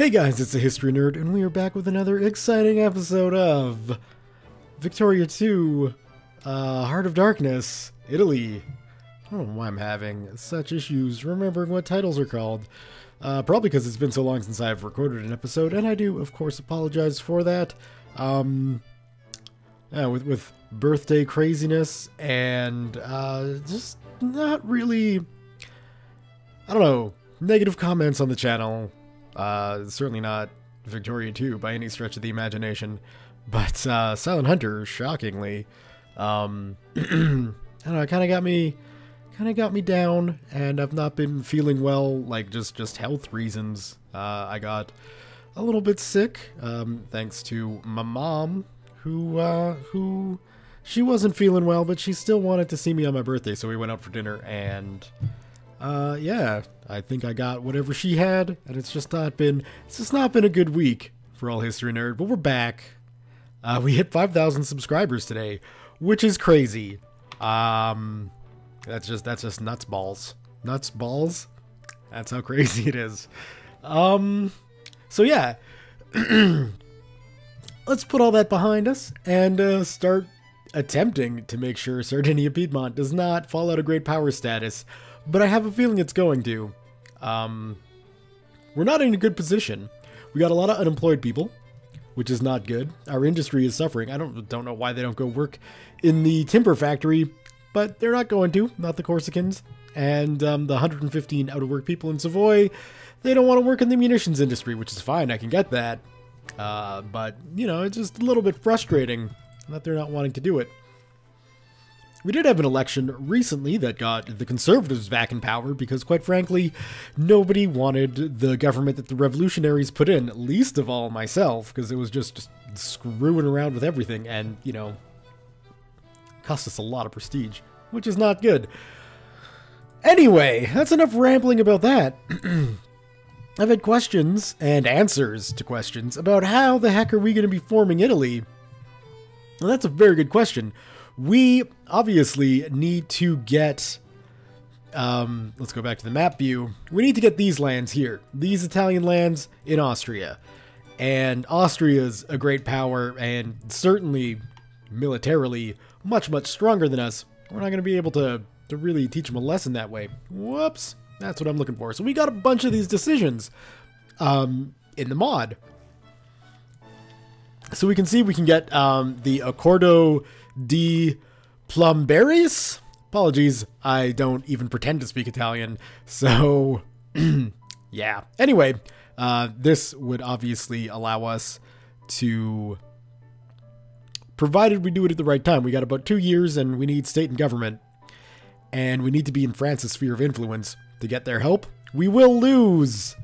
Hey guys, it's a History Nerd, and we are back with another exciting episode of Victoria 2, Heart of Darkness, Italy. I don't know why I'm having such issues remembering what titles are called. Probably because it's been so long since I've recorded an episode, and I do, of course, apologize for that. With birthday craziness and just not really, I don't know, negative comments on the channel. Certainly not Victoria 2 by any stretch of the imagination, but Silent Hunter, shockingly, I don't know, it kind of got me down, and I've not been feeling well, like just health reasons. I got a little bit sick, thanks to my mom, who she wasn't feeling well, but she still wanted to see me on my birthday, so we went out for dinner, and yeah, I think I got whatever she had, and it's just not been a good week for All History Nerd, but we're back. We hit 5,000 subscribers today, which is crazy. That's just nuts balls. Nuts balls? That's how crazy it is. So yeah. Let's put all that behind us and start attempting to make sure Sardinia Piedmont does not fall out of great power status. But I have a feeling it's going to. We're not in a good position. We got a lot of unemployed people, which is not good. Our industry is suffering. I don't know why they don't go work in the timber factory, but they're not going to. Not the Corsicans. And the 115 out-of-work people in Savoy, they don't want to work in the munitions industry, which is fine. I can get that. But, you know, it's just a little bit frustrating that they're not wanting to do it. We did have an election recently that got the Conservatives back in power because, quite frankly, nobody wanted the government that the revolutionaries put in, least of all myself, because it was just screwing around with everything and, you know, cost us a lot of prestige, which is not good. Anyway, that's enough rambling about that. I've had questions and answers to questions about how the heck are we going to be forming Italy? Well, that's a very good question. We obviously need to get, let's go back to the map view. We need to get these lands here, these Italian lands in Austria. And Austria's a great power and certainly militarily much, much stronger than us. We're not going to be able to really teach them a lesson that way. Whoops. That's what I'm looking for. So we got a bunch of these decisions in the mod. So we can see we can get the Accordo di Plumberis. Apologies, I don't even pretend to speak Italian. So, yeah. Anyway, this would obviously allow us to, provided we do it at the right time. We got about 2 years and we need state and government. And we need to be in France's sphere of influence to get their help. We will lose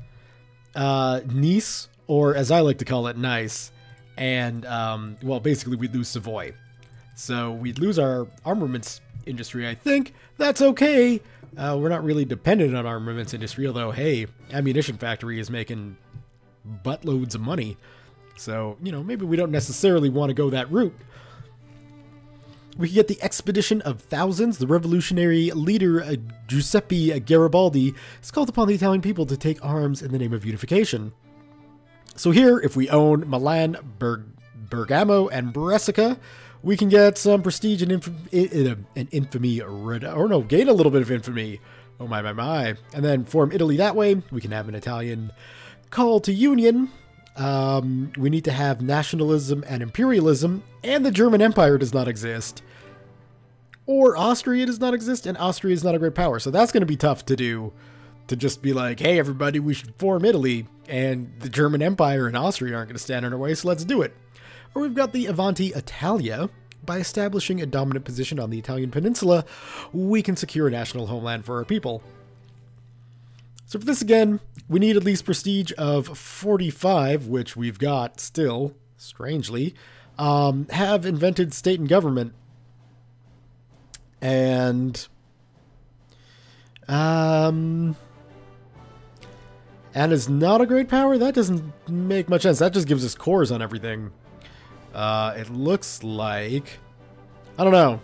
Nice, or as I like to call it, Nice. And, well, basically we'd lose Savoy. So we'd lose our armaments industry, I think. That's okay. We're not really dependent on armaments industry, although, hey, ammunition factory is making buttloads of money. So, you know, maybe we don't necessarily want to go that route. We could get the Expedition of Thousands. The revolutionary leader, Giuseppe Garibaldi, has called upon the Italian people to take arms in the name of unification. So here, if we own Milan, Bergamo, and Brescia, we can get some prestige and infamy, or no, gain a little bit of infamy. Oh my. And then form Italy that way. We can have an Italian call to union. We need to have nationalism and imperialism, and the German Empire does not exist. Or Austria does not exist, and Austria is not a great power. So that's going to be tough to do, to just be like, hey, everybody, we should form Italy, and the German Empire and Austria aren't going to stand in our way, so let's do it. Or we've got the Avanti Italia. By establishing a dominant position on the Italian peninsula, we can secure a national homeland for our people. So for this again, we need at least prestige of 45, which we've got still, strangely. Have invented state and government. And is not a great power? That doesn't make much sense. That just gives us cores on everything. It looks like, I don't know.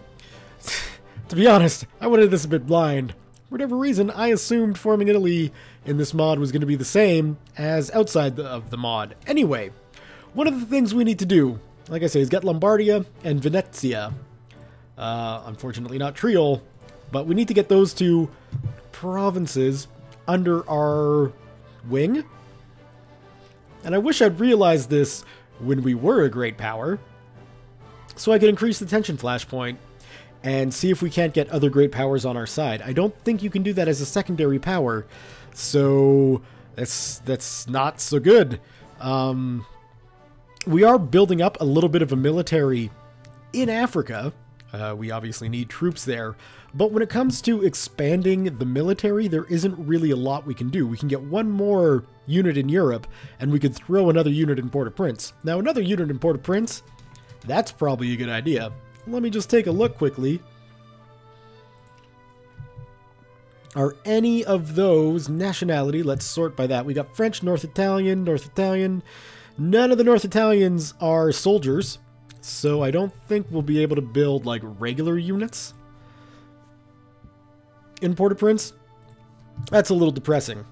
To be honest, I wanted this a bit blind, whatever reason, I assumed forming Italy in this mod was going to be the same as outside of the mod. Anyway, one of the things we need to do, like I say, is get Lombardia and Venezia. Unfortunately not Triol, but we need to get those two provinces under our wing. And I wish I'd realized this when we were a great power, so I could increase the tension flashpoint and see if we can't get other great powers on our side. I don't think you can do that as a secondary power, so that's not so good. We are building up a little bit of a military in Africa. We obviously need troops there, but when it comes to expanding the military, there isn't really a lot we can do. We can get one more unit in Europe, and we could throw another unit in Port-au-Prince. Now, another unit in Port-au-Prince, that's probably a good idea. Let me just take a look quickly. Are any of those nationality? Let's sort by that. We got French, North Italian, North Italian. None of the North Italians are soldiers, so I don't think we'll be able to build, like, regular units in Port-au-Prince. That's a little depressing,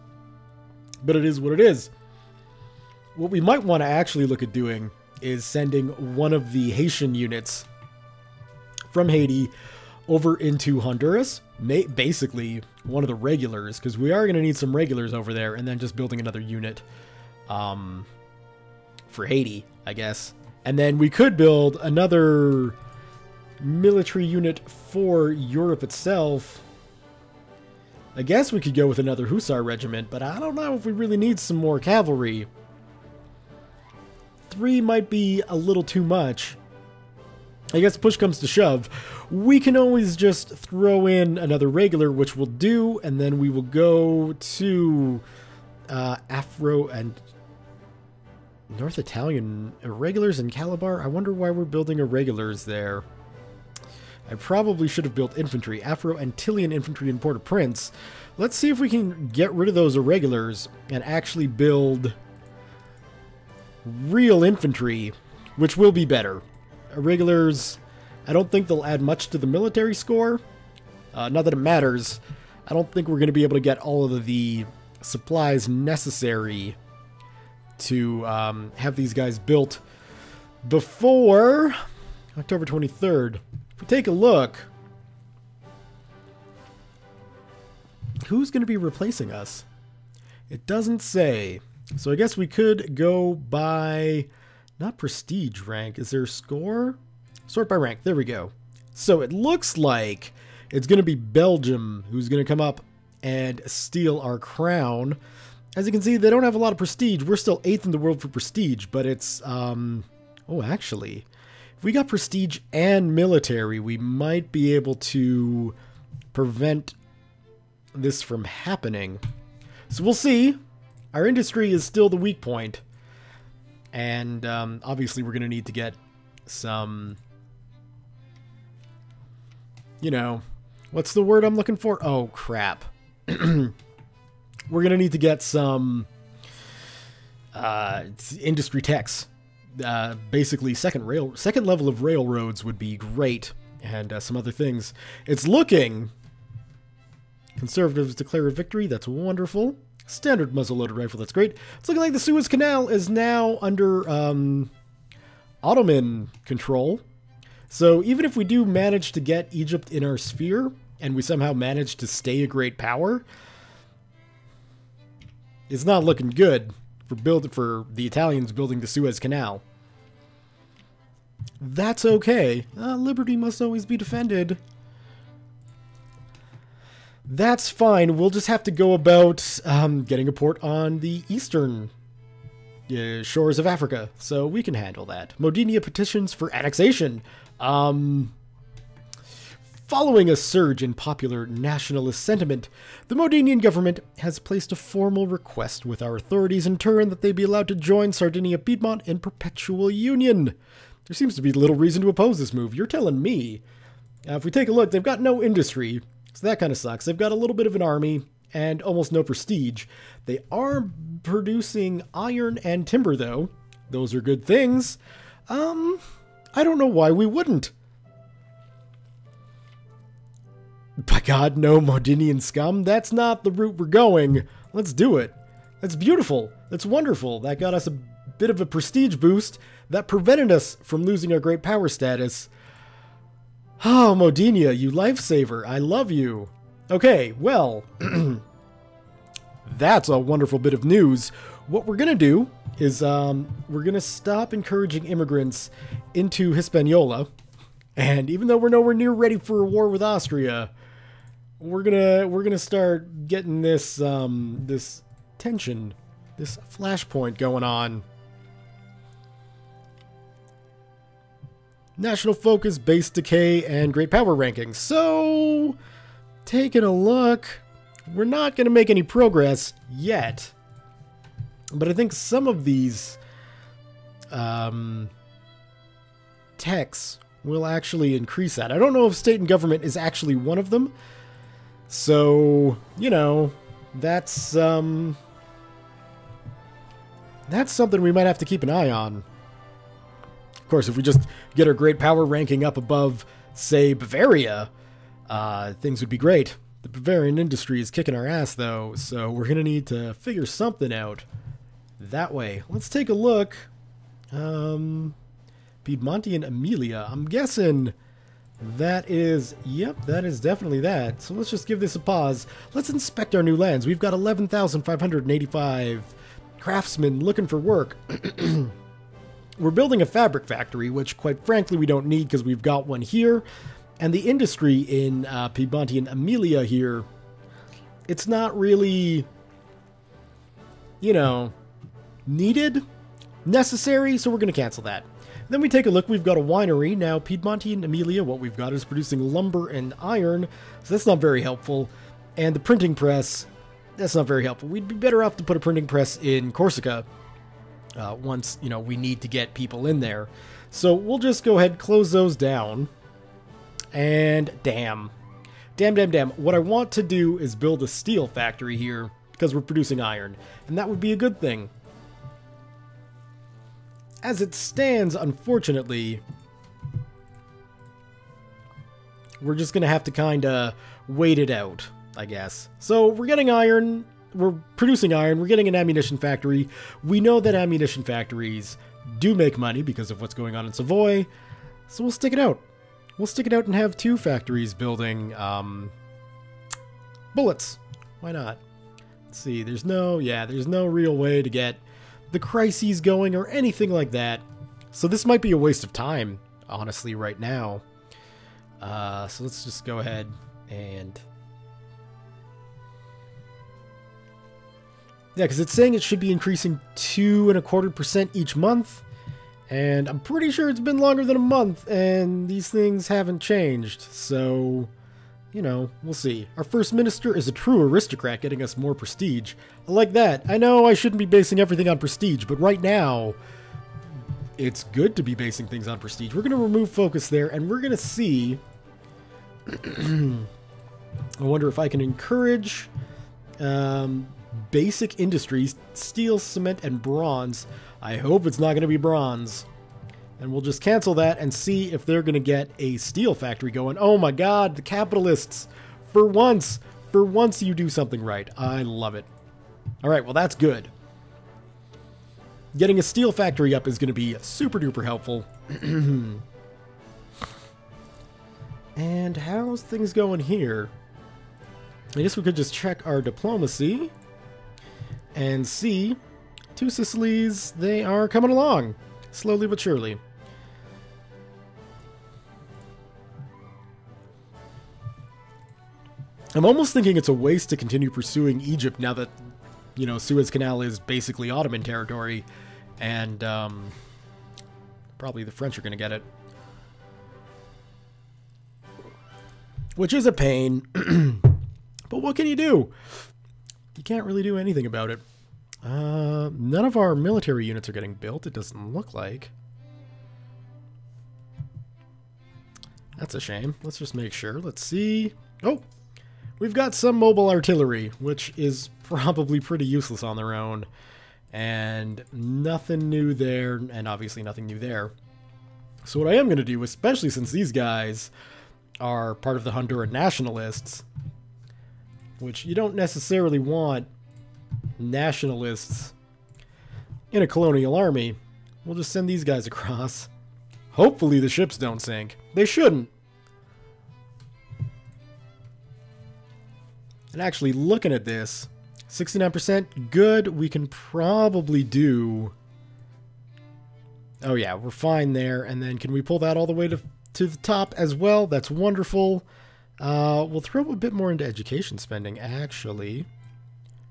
but it is what it is. What we might want to actually look at doing is sending one of the Haitian units from Haiti over into Honduras, basically one of the regulars, because we are going to need some regulars over there, and then just building another unit for Haiti, I guess. And then we could build another military unit for Europe itself. I guess we could go with another Hussar regiment, but I don't know if we really need some more cavalry. 3 might be a little too much. I guess push comes to shove. We can always just throw in another regular, which we'll do, and then we will go to Afro and North Italian irregulars in Calabar. I wonder why we're building irregulars there. I probably should have built infantry. Afro-Antillean infantry in Port-au-Prince. Let's see if we can get rid of those irregulars and actually build real infantry, which will be better. Irregulars, I don't think they'll add much to the military score. Not that it matters. I don't think we're going to be able to get all of the supplies necessary to have these guys built before October 23rd. If we take a look, who's going to be replacing us? It doesn't say. So I guess we could go by, not prestige rank. Is there a score? Sort by rank. There we go. So it looks like it's going to be Belgium who's going to come up and steal our crown. As you can see, they don't have a lot of prestige. We're still 8th in the world for prestige, but it's, oh, actually, if we got prestige and military, we might be able to prevent this from happening. So we'll see. Our industry is still the weak point. And obviously we're going to need to get some, you know, what's the word I'm looking for? Oh, crap. We're going to need to get some industry techs. Basically, second level of railroads would be great. And some other things. It's looking... Conservatives declare a victory. That's wonderful. Standard muzzle-loaded rifle. That's great. It's looking like the Suez Canal is now under Ottoman control. So even if we do manage to get Egypt in our sphere, and we somehow manage to stay a great power, it's not looking good for the Italians building the Suez Canal. That's okay. Liberty must always be defended. That's fine. We'll just have to go about getting a port on the eastern shores of Africa, so we can handle that. Modinia petitions for annexation. Following a surge in popular nationalist sentiment, the Modenian government has placed a formal request with our authorities in turn that they be allowed to join Sardinia-Piedmont in perpetual union. There seems to be little reason to oppose this move. You're telling me. If we take a look, they've got no industry. So that kind of sucks. They've got a little bit of an army and almost no prestige. They are producing iron and timber, though. Those are good things. I don't know why we wouldn't. By god, no, Modinian scum. That's not the route we're going. Let's do it. That's beautiful. That's wonderful. That got us a bit of a prestige boost that prevented us from losing our great power status. Oh, Modinia, you lifesaver. I love you. Okay, well, that's a wonderful bit of news. What we're going to do is we're going to stop encouraging immigrants into Hispaniola. And even though we're nowhere near ready for a war with Austria, we're gonna start getting this this tension, this flashpoint going on. National focus, base decay, and great power rankings. So, taking a look, we're not gonna make any progress yet. But I think some of these techs will actually increase that. I don't know if state and government is actually one of them. So, you know, that's something we might have to keep an eye on. Of course, if we just get our great power ranking up above, say, Bavaria, things would be great. The Bavarian industry is kicking our ass, though, so we're going to need to figure something out that way. Let's take a look. Piedmontian Amelia. I'm guessing that is, yep, that is definitely that. So let's just give this a pause. Let's inspect our new lands. We've got 11,585 craftsmen looking for work. We're building a fabric factory, which quite frankly we don't need because we've got one here. And the industry in Piedmontian Amelia here, it's not really, you know, needed, necessary, so we're going to cancel that. Then we take a look, we've got a winery. Now, Piedmontian Amelia, what we've got is producing lumber and iron, so that's not very helpful. And the printing press, that's not very helpful. We'd be better off to put a printing press in Corsica once, you know, we need to get people in there. So we'll just go ahead and close those down. And damn. What I want to do is build a steel factory here because we're producing iron, and that would be a good thing. As it stands, unfortunately, we're just going to have to kind of wait it out, I guess. So we're getting iron, we're producing iron, we're getting an ammunition factory. We know that ammunition factories do make money because of what's going on in Savoy, so we'll stick it out. We'll stick it out and have 2 factories building bullets. Why not? Let's see, there's no real way to get the crises going or anything like that. So this might be a waste of time, honestly, right now. So let's just go ahead and... yeah, because it's saying it should be increasing 2.25% each month. And I'm pretty sure it's been longer than a month, and these things haven't changed. So, you know, we'll see. Our first minister is a true aristocrat, getting us more prestige. I like that. I know I shouldn't be basing everything on prestige, but right now, it's good to be basing things on prestige. We're going to remove focus there, and we're going to see... I wonder if I can encourage basic industries, steel, cement, and bronze. I hope it's not going to be bronze. And we'll just cancel that and see if they're going to get a steel factory going. Oh my god, the capitalists! For once you do something right. I love it. Alright, well that's good. Getting a steel factory up is going to be super duper helpful. And how's things going here? I guess we could just check our diplomacy and see. 2 Sicilies, they are coming along. Slowly but surely. I'm almost thinking it's a waste to continue pursuing Egypt now that, you know, Suez Canal is basically Ottoman territory. And, probably the French are going to get it. Which is a pain. But what can you do? You can't really do anything about it. None of our military units are getting built, it doesn't look like. That's a shame. Let's just make sure. Let's see. Oh! We've got some mobile artillery, which is probably pretty useless on their own. And nothing new there, and obviously nothing new there. So what I am going to do, especially since these guys are part of the Honduran nationalists, which you don't necessarily want nationalists in a colonial army. We'll just send these guys across. Hopefully the ships don't sink. They shouldn't. And actually, looking at this, 69% good. We can probably do... Oh yeah, we're fine there. And then can we pull that all the way to the top as well? That's wonderful. We'll throw a bit more into education spending, actually.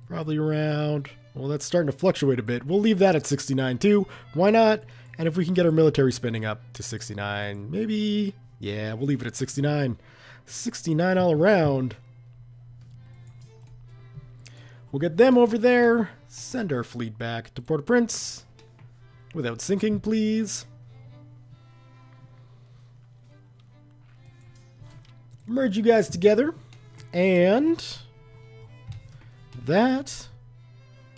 Probably around... Well, that's starting to fluctuate a bit. We'll leave that at 69 too. Why not? And if we can get our military spending up to 69, maybe... Yeah, we'll leave it at 69. 69 all around. We'll get them over there. Send our fleet back to Port-au-Prince. Without sinking, please. Merge you guys together. And... that...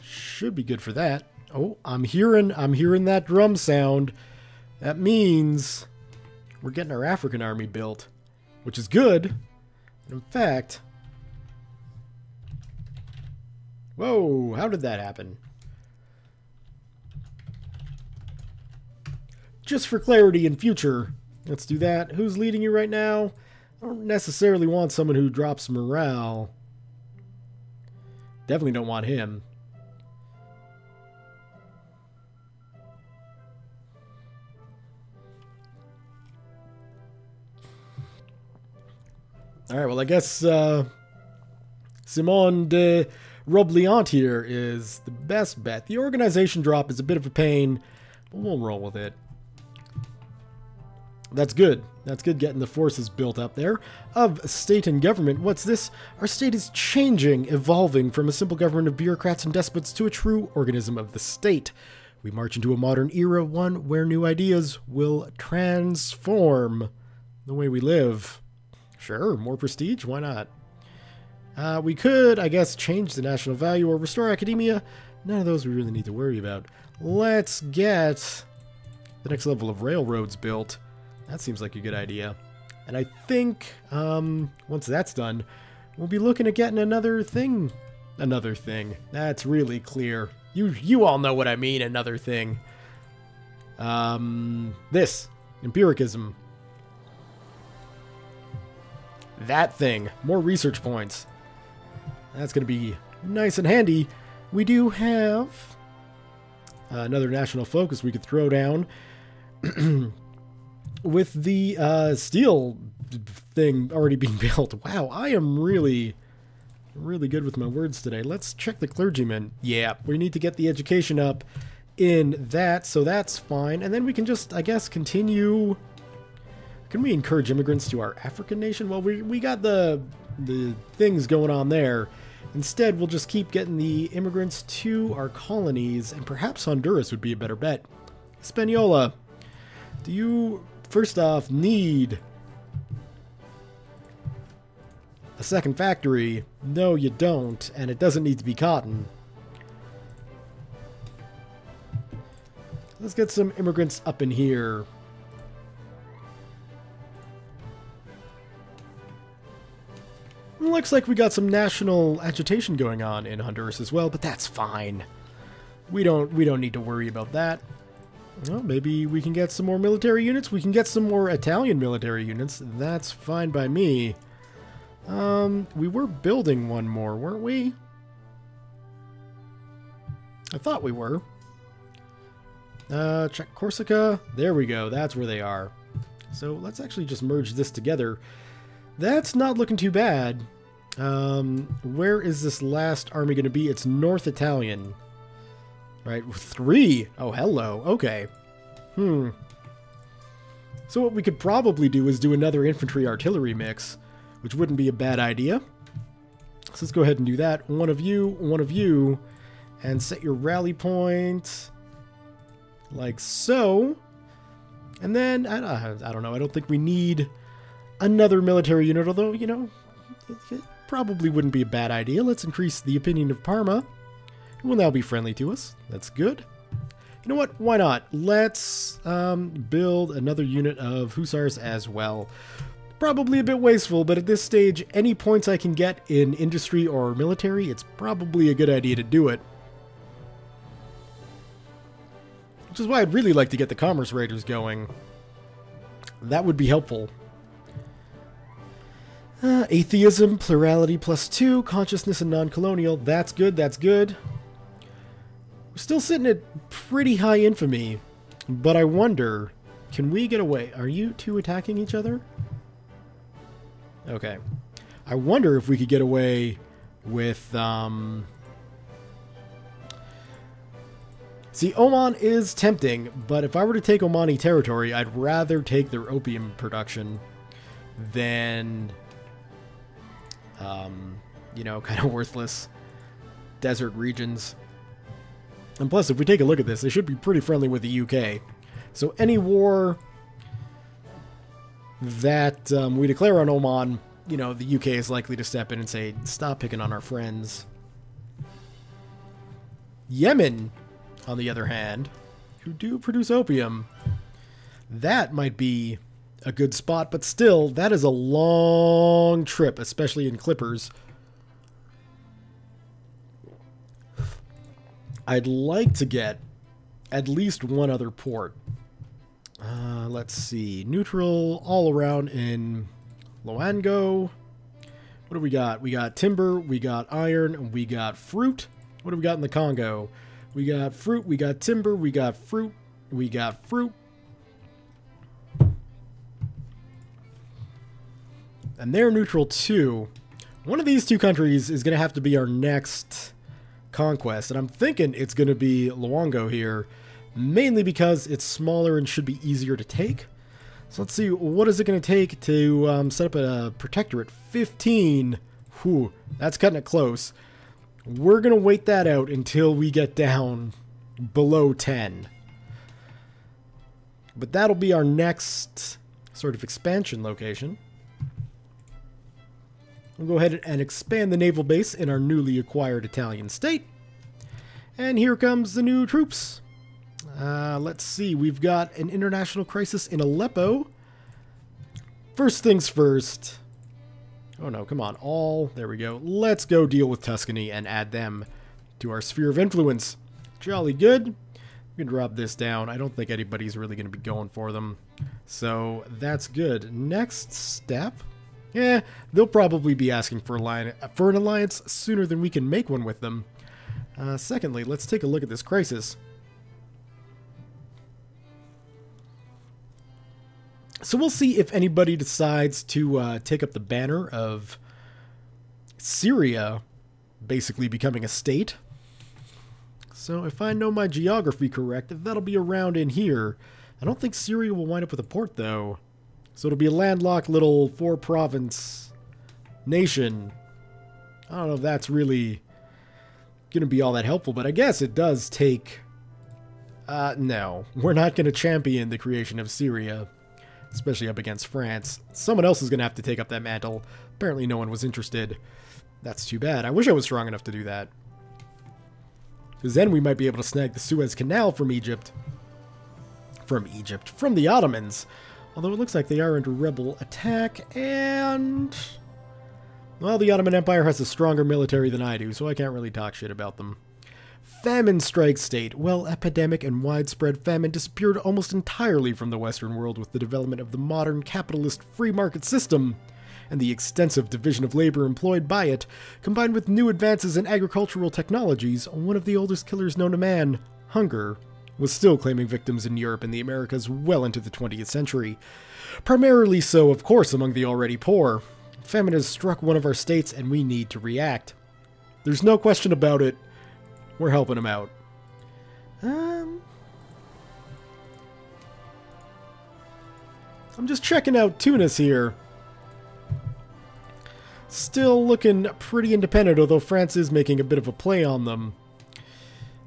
should be good for that. Oh, I'm hearing that drum sound. That means we're getting our African army built, which is good. In fact, whoa, how did that happen? Just for clarity in future, let's do that. Who's leading you right now? I don't necessarily want someone who drops morale. Definitely don't want him. Alright, well I guess Simon de Robliant here is the best bet. The organization drop is a bit of a pain, but we'll roll with it. That's good. That's good getting the forces built up there. Of state and government, what's this? Our state is changing, evolving from a simple government of bureaucrats and despots to a true organism of the state. We march into a modern era, one where new ideas will transform the way we live. Sure, more prestige, why not? We could, I guess, change the national value or restore academia. None of those we really need to worry about. Let's get the next level of railroads built. That seems like a good idea. And I think, once that's done, we'll be looking at getting another thing. Another thing. That's really clear. You all know what I mean, another thing. This. Empiricism. That thing. More research points. That's going to be nice and handy. We do have another national focus we could throw down. With the steel thing already being built. Wow, I am really good with my words today. Let's check the clergyman. Yeah, we need to get the education up in that, so that's fine. And then we can just, I guess, continue... Can we encourage immigrants to our African nation? Well, we got the things going on there. Instead, we'll just keep getting the immigrants to our colonies, and perhaps Honduras would be a better bet. Hispaniola, do you, first off, need a second factory? No, you don't, and it doesn't need to be cotton. Let's get some immigrants up in here. Looks like we got some national agitation going on in Honduras as well, but that's fine. We don't need to worry about that. Well, maybe we can get some more military units. We can get some more Italian military units. That's fine by me. We were building one more, weren't we? I thought we were. Check Corsica. There we go. That's where they are. So let's actually just merge this together. That's not looking too bad. Where is this last army going to be? It's North Italian. Right, 3. Oh, hello. Okay. So what we could probably do is do another infantry-artillery mix, which wouldn't be a bad idea. So let's go ahead and do that. One of you, and set your rally point like so. And then, I don't know, I don't think we need another military unit, although, you know, it probably wouldn't be a bad idea. Let's increase the opinion of Parma. It will now be friendly to us. That's good. You know what? Why not? Let's build another unit of hussars as well. probably a bit wasteful, but at this stage, any points I can get in industry or military, it's probably a good idea to do it. Which is why I'd really like to get the Commerce Raiders going. That would be helpful. Atheism, plurality +2, consciousness and non-colonial. That's good, that's good. We're still sitting at pretty high infamy, but I wonder, can we get away? Are you two attacking each other? Okay. I wonder if we could get away with, See, Oman is tempting, but if I were to take Omani territory, I'd rather take their opium production than, you know, kind of worthless desert regions. And plus, if we take a look at this, they should be pretty friendly with the UK. So any war that we declare on Oman, you know, the UK is likely to step in and say, stop picking on our friends. Yemen, on the other hand, who do produce opium, that might be a good spot, but still, that is a long trip, especially in clippers. I'd like to get at least one other port. Let's see. Neutral all around in Loango. What do we got? We got timber, we got iron, and we got fruit. What do we got in the Congo? We got fruit, we got timber, we got fruit, we got fruit. And they're neutral too. One of these two countries is going to have to be our next conquest, and I'm thinking it's going to be Luongo here, mainly because it's smaller and should be easier to take. So let's see, what is it going to take to set up a protectorate? 15. Whew, that's cutting it close. We're going to wait that out until we get down below 10. But that'll be our next sort of expansion location. We'll go ahead and expand the naval base in our newly acquired Italian state. And here comes the new troops. Let's see, we've got an international crisis in Aleppo. First things first. Oh no, come on, there we go. Let's go deal with Tuscany and add them to our sphere of influence. Jolly good. We can drop this down. I don't think anybody's really going to be going for them. So that's good. Next step. Yeah, they'll probably be asking for an alliance sooner than we can make one with them. Secondly, let's take a look at this crisis. So we'll see if anybody decides to take up the banner of Syria basically becoming a state. So if I know my geography correct, that'll be around in here. I don't think Syria will wind up with a port, though. So it'll be a landlocked little 4-province nation. I don't know if that's really going to be all that helpful, but I guess it does take... no, we're not going to champion the creation of Syria, especially up against France. Someone else is going to have to take up that mantle. Apparently no one was interested. That's too bad. I wish I was strong enough to do that. Because then we might be able to snag the Suez Canal from Egypt. From the Ottomans. Although it looks like they are under rebel attack, and... well, the Ottoman Empire has a stronger military than I do, so I can't really talk shit about them. Famine strikes state. Well, epidemic and widespread famine disappeared almost entirely from the Western world with the development of the modern capitalist free market system, and the extensive division of labor employed by it, combined with new advances in agricultural technologies. One of the oldest killers known to man, hunger, was still claiming victims in Europe and the Americas well into the 20th century. Primarily so, of course, among the already poor. Famine has struck one of our states, and we need to react. There's no question about it. We're helping them out. I'm just checking out Tunis here. Still looking pretty independent, although France is making a bit of a play on them.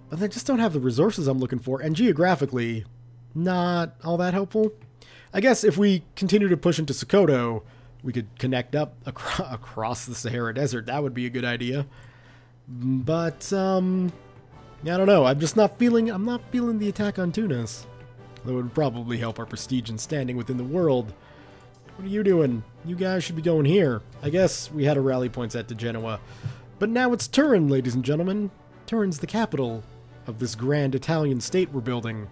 But they just don't have the resources I'm looking for, and geographically, not all that helpful. I guess if we continue to push into Sokoto, we could connect up across the Sahara Desert. That would be a good idea. But, yeah, I don't know. I'm not feeling the attack on Tunis. Though it would probably help our prestige and standing within the world. What are you doing? You guys should be going here. I guess we had a rally point set to Genoa. But now it's Turin, ladies and gentlemen. Turin's the capital of this grand Italian state we're building.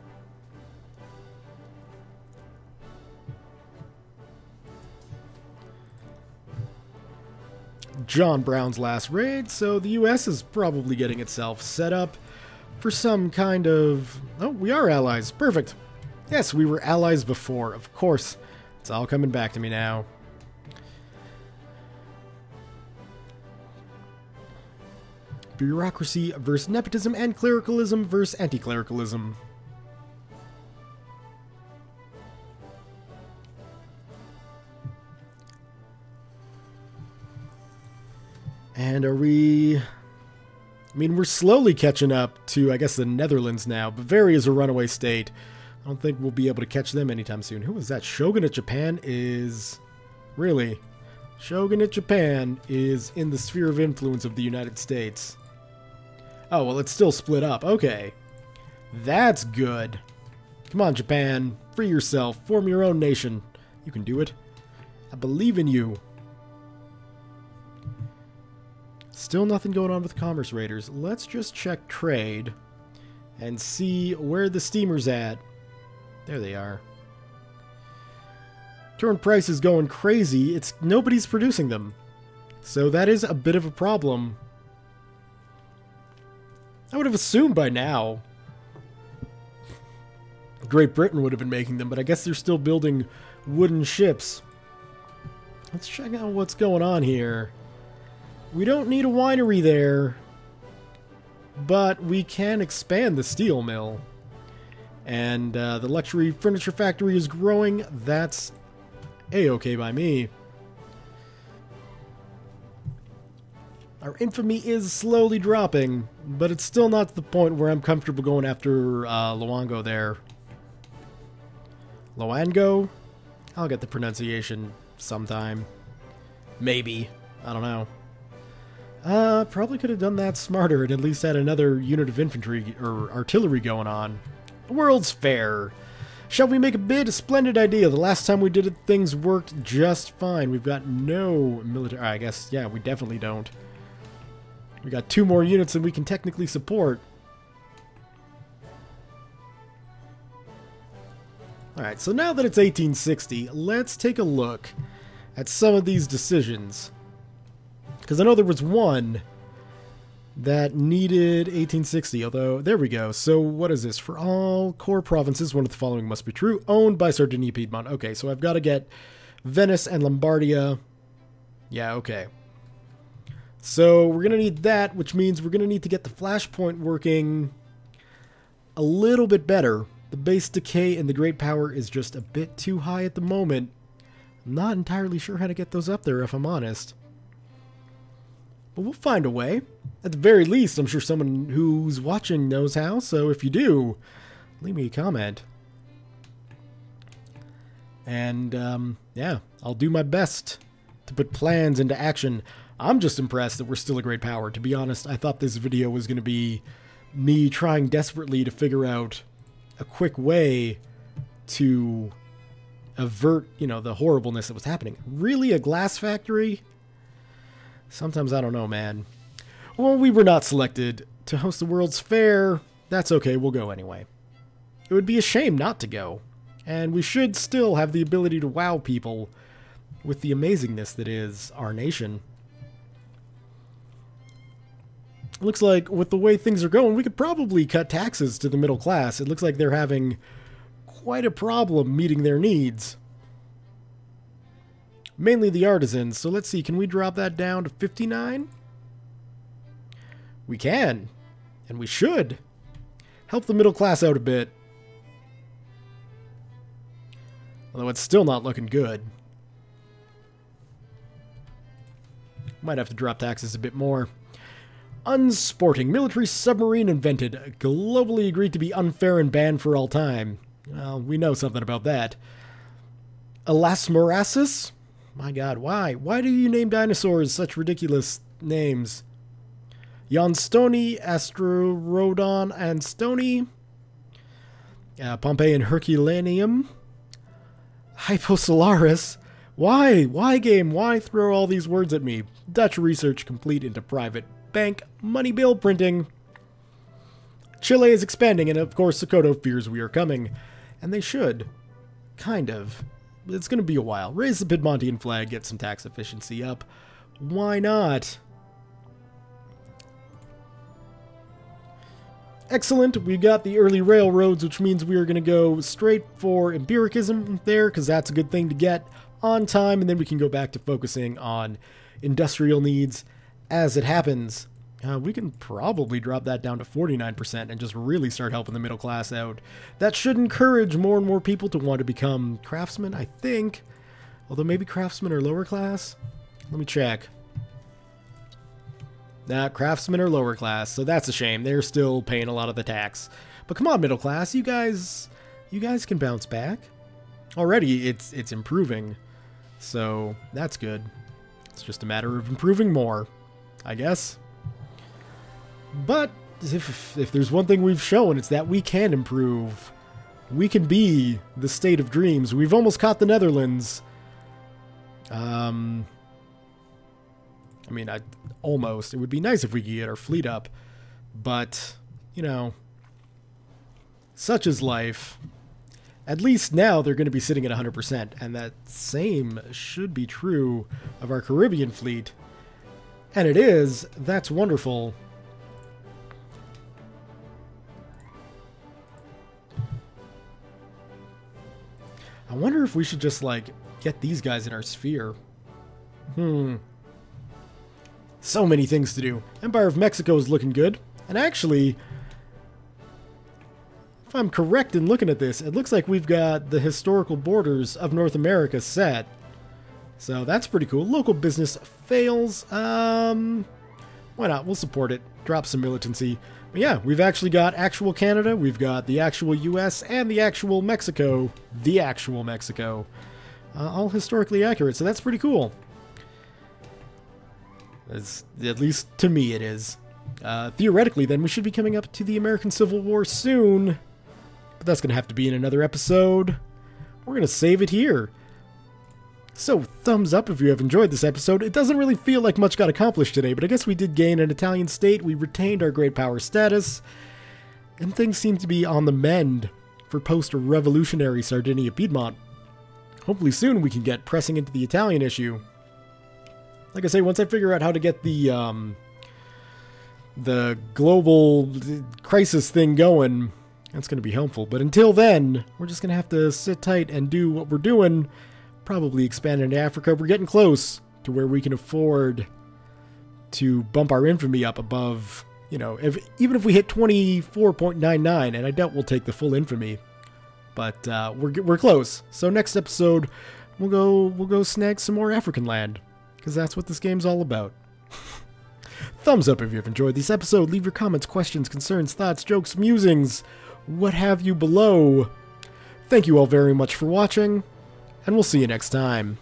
John Brown's last raid, so the US is probably getting itself set up for some kind of... Oh, we are allies. Perfect. Yes, we were allies before, of course. It's all coming back to me now. Bureaucracy versus nepotism and clericalism versus anti-clericalism. And are we... I mean, we're slowly catching up to, I guess, the Netherlands now. Bavaria is a runaway state. I don't think we'll be able to catch them anytime soon. Who is that? Shogunate Japan is... Really? Shogunate Japan is in the sphere of influence of the United States. Oh, well, it's still split up. Okay. That's good. Come on, Japan. Free yourself. Form your own nation. You can do it. I believe in you. Still nothing going on with commerce raiders. Let's just check trade and see where the steamer's at. There they are. Current price is going crazy. Nobody's producing them. So that is a bit of a problem. I would have assumed by now Great Britain would have been making them, but I guess they're still building wooden ships. Let's check out what's going on here. We don't need a winery there, but we can expand the steel mill. And the luxury furniture factory is growing. That's A-okay by me. Our infamy is slowly dropping, but it's still not to the point where I'm comfortable going after Luango there. Luango? I'll get the pronunciation sometime. Maybe. I don't know. Probably could have done that smarter and at least had another unit of infantry or artillery going on. The World's Fair. Shall we make a bid? A splendid idea. The last time we did it, things worked just fine. We've got no military... I guess, yeah, we definitely don't. We got 2 more units than we can technically support. Alright, so now that it's 1860, let's take a look at some of these decisions. Because I know there was one that needed 1860, although, there we go. So what is this? For all core provinces, one of the following must be true. Owned by Sardinia, Piedmont. Okay, so I've got to get Venice and Lombardia. Yeah, okay. So we're going to need that, which means we're going to need to get the flashpoint working a little bit better. The base decay and the great power is just a bit too high at the moment. I'm not entirely sure how to get those up there, if I'm honest. But we'll find a way. At the very least, I'm sure someone who's watching knows how, so if you do, leave me a comment. And, yeah, I'll do my best to put plans into action. I'm just impressed that we're still a great power. To be honest, I thought this video was going to be me trying desperately to figure out a quick way to avert, you know, the horribleness that was happening. Really, a glass factory? Sometimes I don't know, man. Well, we were not selected to host the World's Fair. That's okay, we'll go anyway. It would be a shame not to go. And we should still have the ability to wow people with the amazingness that is our nation. Looks like with the way things are going, we could probably cut taxes to the middle class. It looks like they're having quite a problem meeting their needs. Mainly the artisans. So let's see, can we drop that down to 59? We can. And we should. Help the middle class out a bit. Although it's still not looking good. Might have to drop taxes a bit more. Unsporting. Military submarine invented. Globally agreed to be unfair and banned for all time. Well, we know something about that. Elasmorasis? My god, why? Why do you name dinosaurs such ridiculous names? Jonstoni, Asterodon, and Stony. Pompeii and Herculaneum. Hyposolaris. Why? Why, game? Why throw all these words at me? Dutch research complete into private bank money bill printing. Chile is expanding, and of course Sokoto fears we are coming. And they should. Kind of. It's going to be a while. Raise the Piedmontean flag, get some tax efficiency up. Why not? Excellent. We got the early railroads, which means we are going to go straight for empiricism there, because that's a good thing to get on time, and then we can go back to focusing on industrial needs as it happens. We can probably drop that down to 49% and just really start helping the middle class out. That should encourage more and more people to want to become craftsmen, I think. Although maybe craftsmen are lower class? Let me check. Nah, craftsmen are lower class, so that's a shame. They're still paying a lot of the tax. But come on, middle class, you guys can bounce back. Already, it's improving, so that's good. It's just a matter of improving more, I guess. But if there's one thing we've shown, it's that we can improve. We can be the state of dreams. We've almost caught the Netherlands. I mean, almost. It would be nice if we could get our fleet up. But, you know, such is life. At least now they're going to be sitting at 100%. And that same should be true of our Caribbean fleet. And it is. That's wonderful. I wonder if we should just, like, get these guys in our sphere. So many things to do. Empire of Mexico is looking good. And actually, if I'm correct in looking at this, it looks like we've got the historical borders of North America set. So that's pretty cool. Local business fails. Why not? We'll support it. Drop some militancy. But yeah, we've actually got actual Canada, we've got the actual US, and the actual Mexico. The actual Mexico. All historically accurate, so that's pretty cool. At least to me it is. Theoretically, then, we should be coming up to the American Civil War soon. But that's going to have to be in another episode. We're going to save it here. So, thumbs up if you have enjoyed this episode. It doesn't really feel like much got accomplished today, but I guess we did gain an Italian state, we retained our great power status, and things seem to be on the mend for post-revolutionary Sardinia-Piedmont. Hopefully soon we can get pressing into the Italian issue. Like I say, once I figure out how to get the global crisis thing going, that's going to be helpful. But until then, we're just going to have to sit tight and do what we're doing. Probably expand into Africa. We're getting close to where we can afford to bump our infamy up above, you know, even if we hit 24.99, and I doubt we'll take the full infamy, but we're close. So next episode, we'll go snag some more African land, because that's what this game's all about. Thumbs up if you've enjoyed this episode. Leave your comments, questions, concerns, thoughts, jokes, musings, what have you below. Thank you all very much for watching, and we'll see you next time.